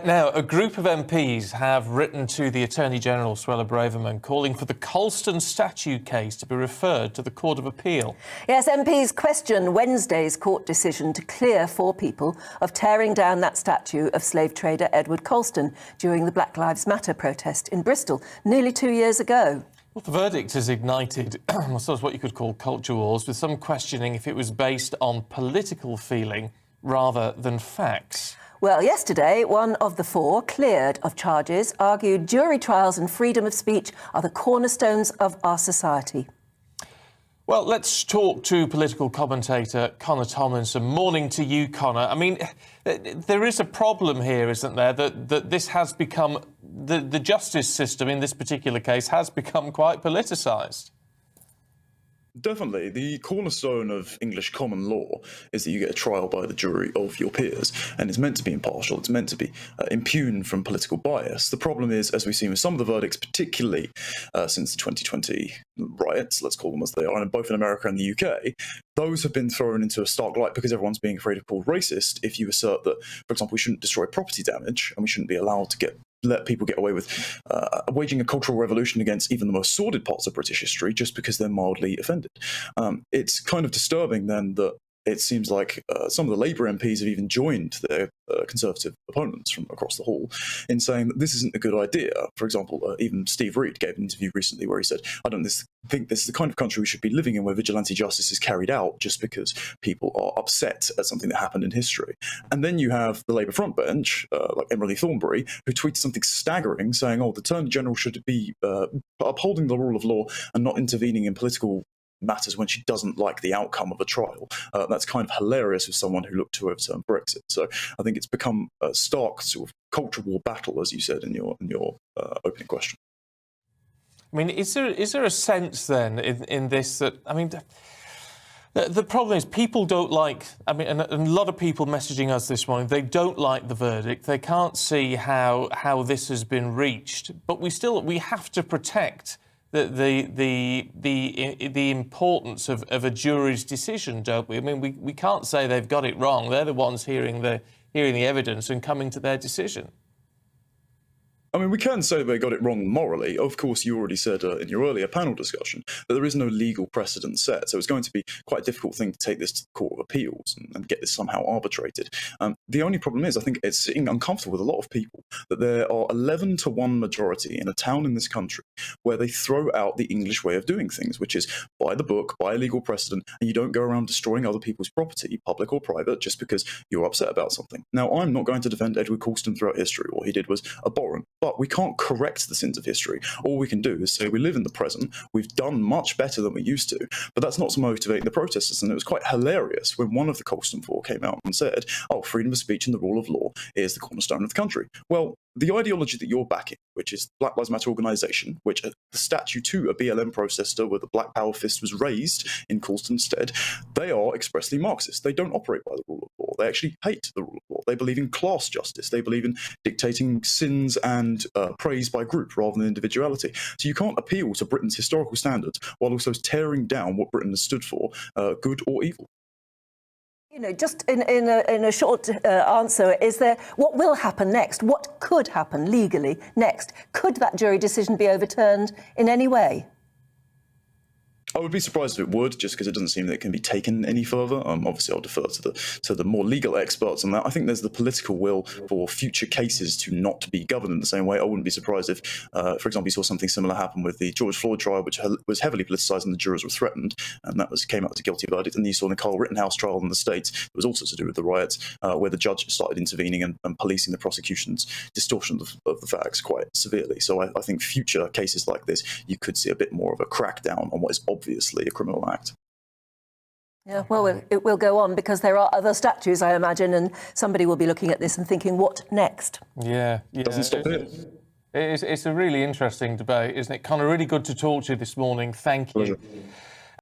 Now, a group of MPs have written to the Attorney-General, Suella Braverman, calling for the Colston statue case to be referred to the Court of Appeal. Yes, MPs question Wednesday's court decision to clear 4 people of tearing down that statue of slave trader Edward Colston during the Black Lives Matter protest in Bristol nearly 2 years ago. Well, the verdict has ignited sort of what you could call culture wars, with some questioning if it was based on political feeling rather than facts. Well, yesterday, one of the 4 cleared of charges argued jury trials and freedom of speech are the cornerstones of our society. Well, let's talk to political commentator Connor Tomlinson. Morning to you, Connor. I mean, there is a problem here, isn't there, that this has become, the justice system in this particular case has become quite politicised. Definitely. The cornerstone of English common law is that you get a trial by the jury of your peers, and it's meant to be impartial, it's meant to be impugned from political bias. The problem is, as we've seen with some of the verdicts, particularly since the 2020 riots, let's call them as they are, and both in America and the UK, those have been thrown into a stark light because everyone's being afraid of called racist if you assert that, for example, we shouldn't destroy property damage and we shouldn't be allowed to let people get away with waging a cultural revolution against even the most sordid parts of British history just because they're mildly offended. It's kind of disturbing then that it seems like some of the Labour MPs have even joined their Conservative opponents from across the hall in saying that this isn't a good idea. For example, even Steve Reid gave an interview recently where he said, I don't think this is the kind of country we should be living in where vigilante justice is carried out just because people are upset at something that happened in history. And then you have the Labour frontbench, like Emily Thornberry, who tweeted something staggering saying, oh, the Attorney-General should be upholding the rule of law and not intervening in political matters when she doesn't like the outcome of a trial. That's kind of hilarious with someone who looked to overturn Brexit. So I think it's become a stark sort of culture war battle, as you said in your opening question. I mean, is there a sense then in this that, I mean, the problem is people don't like, I mean, and a lot of people messaging us this morning, they don't like the verdict. They can't see how this has been reached, but we have to protect the importance of a jury's decision, don't we? I mean, we can't say they've got it wrong. They're the ones hearing the evidence and coming to their decision. I mean, we can say they got it wrong morally. Of course, you already said in your earlier panel discussion that there is no legal precedent set, so it's going to be quite a difficult thing to take this to the Court of Appeals and get this somehow arbitrated. The only problem is, I think it's sitting uncomfortable with a lot of people that there are 11-to-1 majority in a town in this country where they throw out the English way of doing things, which is by the book, by legal precedent, and you don't go around destroying other people's property, public or private, just because you're upset about something. Now, I'm not going to defend Edward Colston throughout history. What he did was abhorrent. But we can't correct the sins of history. All we can do is say we live in the present, we've done much better than we used to, but that's not motivating the protesters. And it was quite hilarious when one of the Colston 4 came out and said, oh, freedom of speech and the rule of law is the cornerstone of the country. Well, the ideology that you're backing, which is the Black Lives Matter organisation, which the statue to a BLM protester where the Black Power fist was raised in Colston's stead, they are expressly Marxist. They don't operate by the rule of law. They actually hate the rule of law. They believe in class justice. They believe in dictating sins and praise by group rather than individuality. So you can't appeal to Britain's historical standards while also tearing down what Britain has stood for, good or evil. You know, just in a short answer, is there, what will happen next? What could happen legally next? Could that jury decision be overturned in any way? I would be surprised if it would, just because it doesn't seem that it can be taken any further. Obviously, I'll defer to the more legal experts on that. I think there's the political will for future cases to not be governed in the same way. I wouldn't be surprised if, for example, you saw something similar happen with the George Floyd trial, which was heavily politicised and the jurors were threatened, and that came out as a guilty verdict. And then you saw the Kyle Rittenhouse trial in the States. It was also to do with the riots, where the judge started intervening and policing the prosecution's distortion of the facts quite severely. So I think future cases like this, you could see a bit more of a crackdown on what is obviously a criminal act. Yeah, well, it will go on because there are other statues, I imagine, and somebody will be looking at this and thinking, what next? Yeah. Doesn't stop here. It's a really interesting debate, isn't it? Connor, really good to talk to you this morning. Thank you. Pleasure.